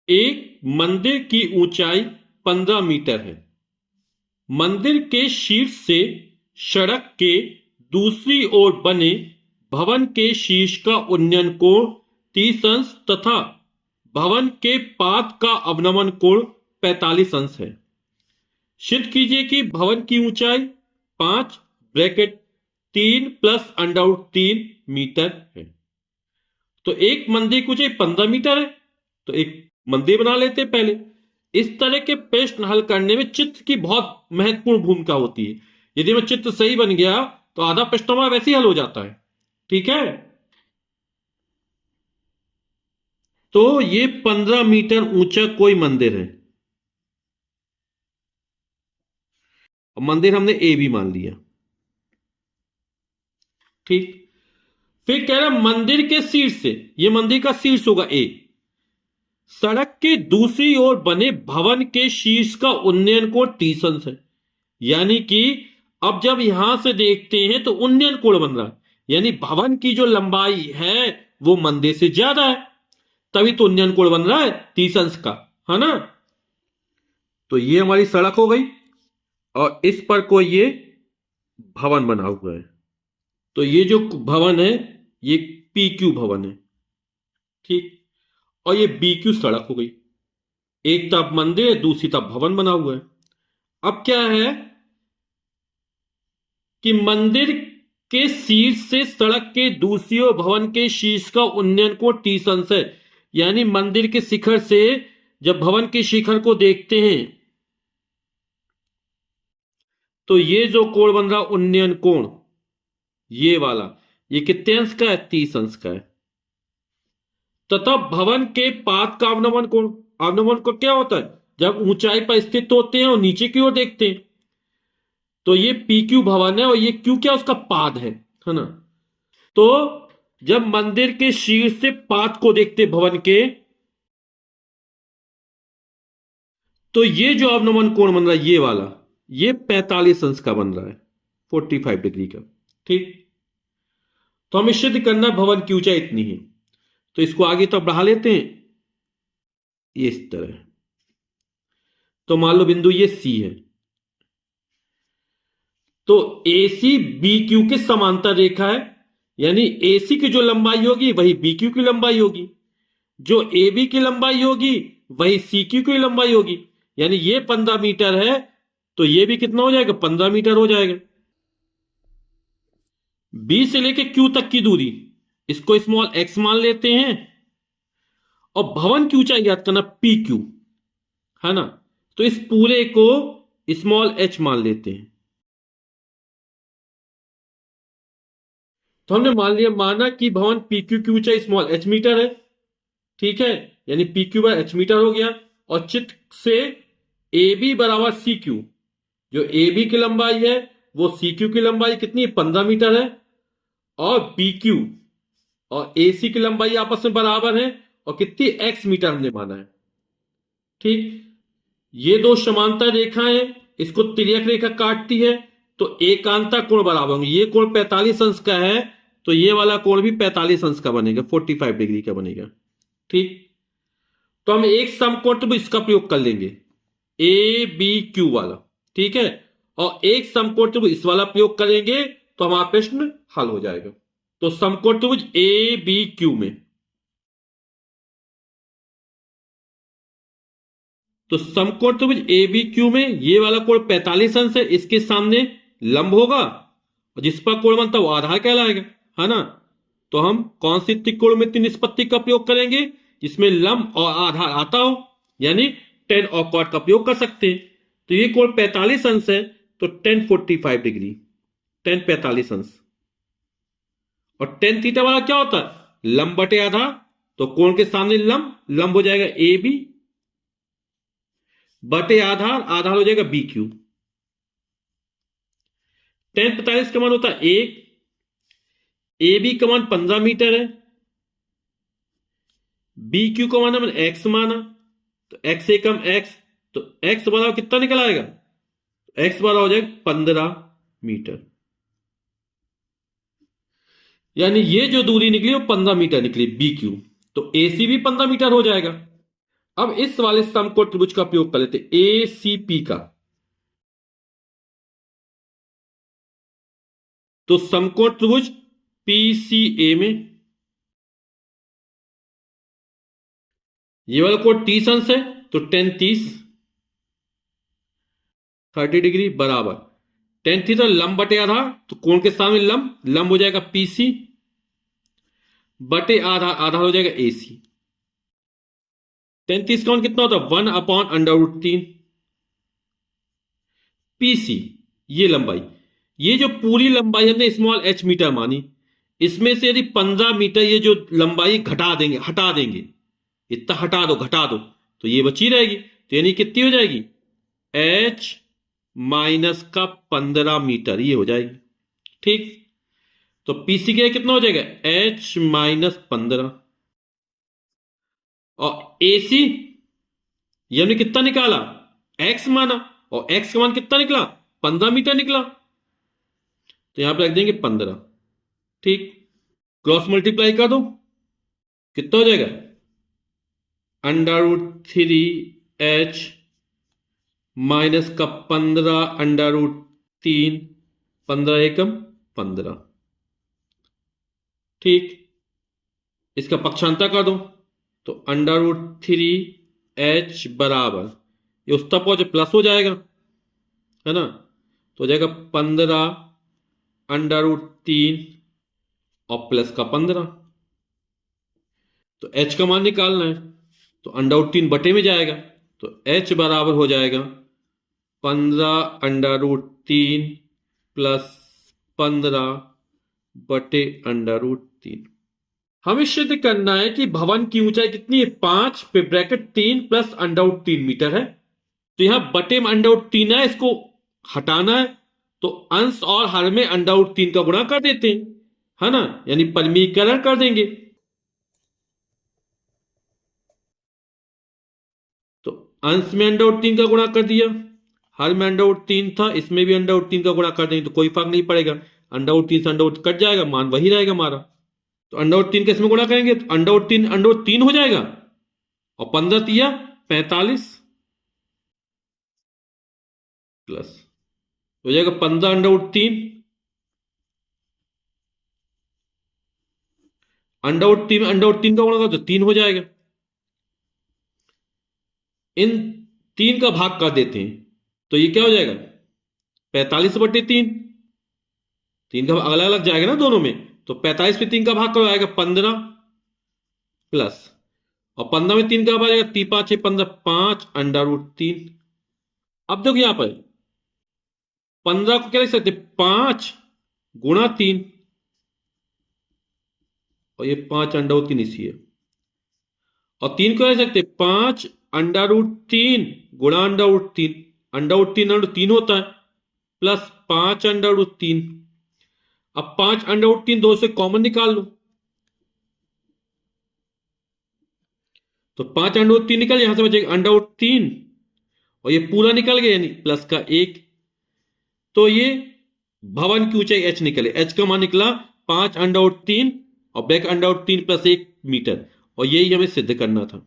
एक मंदिर की ऊंचाई 15 मीटर है। मंदिर के शीर्ष से सड़क के दूसरी ओर बने भवन के शीर्ष का उन्नयन कोण 30 अंश तथा भवन के पाद का अवनमन कोण 45 अंश है। सिद्ध कीजिए कि भवन की ऊंचाई 5 ब्रैकेट 3 प्लस √3 मीटर है। तो एक मंदिर की ऊंचाई 15 मीटर है, तो एक मंदिर बना लेते हैं पहले। इस तरह के प्रश्न हल करने में चित्र की बहुत महत्वपूर्ण भूमिका होती है। यदि मैं चित्र सही बन गया तो आधा प्रश्न हमारा वैसे ही हल हो जाता है। ठीक है, तो ये 15 मीटर ऊंचा कोई मंदिर है। मंदिर हमने ए भी मान लिया। ठीक, फिर कह रहा मंदिर के शीर्ष से, ये मंदिर का शीर्ष होगा ए, सड़क के दूसरी ओर बने भवन के शीर्ष का उन्नयन कोण 30 अंश है। यानी कि अब जब यहां से देखते हैं तो उन्नयन कोण बन रहा है, यानी भवन की जो लंबाई है वो मंदिर से ज्यादा है, तभी तो उन्नयन कोण बन रहा है 30 अंश का, है ना। तो ये हमारी सड़क हो गई और इस पर कोई ये भवन बना हुआ है। तो ये जो भवन है ये PQ भवन है। ठीक, और ये BQ सड़क हो गई। एक तरफ मंदिर है, दूसरी तरफ भवन बना हुआ है। अब क्या है कि मंदिर के शीर्ष से सड़क के दूसरी ओर भवन के शीर्ष का उन्नयन कोण 30 अंश है। यानी मंदिर के शिखर से जब भवन के शिखर को देखते हैं तो ये जो कोण बन रहा उन्नयन कोण, ये वाला, ये कितने अंश का है? 30 अंश का है। तथा भवन के पाद का अवनमन कोण, अवनमन कोण क्या होता है? जब ऊंचाई पर स्थित होते हैं और नीचे की ओर देखते हैं। तो ये PQ भवन है और ये Q क्या, उसका पाद है ना। तो जब मंदिर के शीर्ष से पाद को देखते भवन के, तो ये जो अवनमन कोण बन रहा है ये वाला, ये 45 अंश का बन रहा है, 45 डिग्री का। ठीक, तो हमें सिद्ध करना भवन की ऊंचाई इतनी है। तो इसको आगे तो बढ़ा लेते हैं ये इस तरह। तो मान लो बिंदु ये C है, तो AC BQ के समांतर रेखा है, यानी AC की जो लंबाई होगी वही BQ की लंबाई होगी, जो AB की लंबाई होगी वही CQ की लंबाई होगी। यानी ये 15 मीटर है तो ये भी कितना हो जाएगा? 15 मीटर हो जाएगा। B से लेके Q तक की दूरी, इसको स्मॉल x मान लेते हैं, और भवन की ऊंचाई याद करना PQ, है ना। तो इस पूरे को स्मॉल h मान लेते हैं। तो हमने मान लिया, माना कि भवन PQ की ऊंचाई स्मॉल h मीटर है। ठीक है, यानी PQ/h मीटर हो गया। और चित्र से AB बराबर CQ, जो AB की लंबाई है वो CQ की लंबाई कितनी है? 15 मीटर है। और BQ और AC की लंबाई आपस में बराबर है, और कितनी? x मीटर हमने माना है। ठीक, ये दो समांतर रेखाएं इसको तिर्यक रेखा काटती है, तो एकांतर कोण बराबर होंगे। ये कोण 45 अंश का है, तो ये वाला कोण भी 45 अंश का बनेगा, 45 डिग्री का बनेगा। ठीक, तो हम एक समकोण तो इसका प्रयोग कर लेंगे, ABQ वाला। ठीक है, और एक समकोण त्रिभुज इस वाला प्रयोग करेंगे तो हमारा प्रश्न हल हो जाएगा। तो समकोण त्रिभुज ABQ में, तो समकोण त्रिभुज ABQ में ये वाला कोण 45 अंश है, इसके सामने लंब होगा और जिस पर कोण बनता है वो आधार कहलाएगा, है ना। तो हम कौन सी त्रिकोणमितीय निष्पत्ति का प्रयोग करेंगे? जिसमें लंब और आधार आता हो, यानी tan और cot का प्रयोग कर सकते हैं। तो ये कोण 45 अंश है, तो tan 45 डिग्री, tan 45 अंश। और tan थीटा वाला क्या होता है? लंब बटे आधार, तो कोण के सामने लंब, लंब हो जाएगा AB बटे आधार, आधार हो जाएगा BQ। tan 45 का मान होता है 1, AB का मान 15 मीटर है, BQ का मान हमने x माना, तो x से कम x, तो x बराबर कितना निकल आएगा? x बराबर हो जाएगा 15 मीटर। यानी ये जो दूरी निकली वो 15 मीटर निकली BQ, तो AC भी 15 मीटर हो जाएगा। अब इस वाले समकोण त्रिभुज का प्रयोग कर लेते ए सी पी का। तो समकोण त्रिभुज पीसीए में ये वाला कोण 30 अंश है, तो tan 30 30 डिग्री बराबर tan थीटा लंब बटे आधा, तो कोण के सामने लंब लंब हो जाएगा पीसी बटे आधा, आधा हो जाएगा एसी। tan 30 का मान कितना होता है 1/√3 पीसी, ये लंबाई। ये जो पूरी लंबाई हमने स्मॉल h मीटर मानी, इसमें से यदि 15 मीटर ये जो लंबाई घटा देंगे, हटा देंगे, इतना हटा दो घटा दो, तो ये बची रहेगी। तो यानी कितनी हो जाएगी h माइनस का 15 मीटर, ये हो जाएगी। ठीक, तो पीसी के कितना हो जाएगा h माइनस 15, और एसी ये हमने कितना निकाला x माना, और x का मान कितना निकला 15 मीटर निकला, तो यहां पे रख देंगे 15। ठीक, क्रॉस मल्टीप्लाई कर दो, कितना हो जाएगा √3h माइनस का 15 √3, 15 एकम 15। ठीक, इसका पक्षांतर कर दो, तो √3h बराबर ये उस तक पहुंचे प्लस हो जाएगा, है ना, तो हो जाएगा 15 √3 और प्लस का 15। तो h का मान निकालना है, तो √3 बटे में जाएगा, तो h बराबर हो जाएगा 15 √3 प्लस 15 बटे √3। हमें सिद्ध करना है कि भवन की ऊंचाई कितनी है 5 पे ब्रैकेट 3 प्लस √3 मीटर है। तो यहां बटे में √3 है, इसको हटाना है, तो अंश और हर में √3 का गुणा कर देते हैं, है ना, यानी परिमीकरण कर देंगे। तो अंश में √3 का गुणा कर दिया, हर में √3 था, इसमें भी √3 का गुणा कर देंगे, तो कोई फर्क नहीं पड़ेगा, √3 से √3 कट जाएगा, मान वही रहेगा हमारा। तो √3 के इसमें गुणा करेंगे तो √3 हो जाएगा, और 15 तिया 45 प्लस हो जाएगा 15 √3 √3 का गुणा करो तो 3 हो जाएगा। इन 3 का भाग कर देते हैं, तो ये क्या हो जाएगा 45 बटे 3, 3 का अलग अलग जाएगा ना दोनों में, तो 45 पे 3 का भाग करो आएगा 15 प्लस, और 15 में 3 का भाग आएगा 3 5 6 15 5 √3। अब देखो यहां पर 15 को क्या लिख सकते 5 गुणा 3, और ये 5 √3 इसी है, और 3 को लिख सकते 5 √3 गुणा √3, √3 होता है, प्लस 5 √3। अब 5 √3 दो से कॉमन निकाल लो, तो 5 √3 निकल, यहां से बचेगा √3, और ये पूरा निकल गया यानी प्लस का 1। तो ये भवन की ऊंचाई h निकले, h का मान निकला 5 √3 और बैक √3 प्लस 1 मीटर, और यही हमें सिद्ध करना था।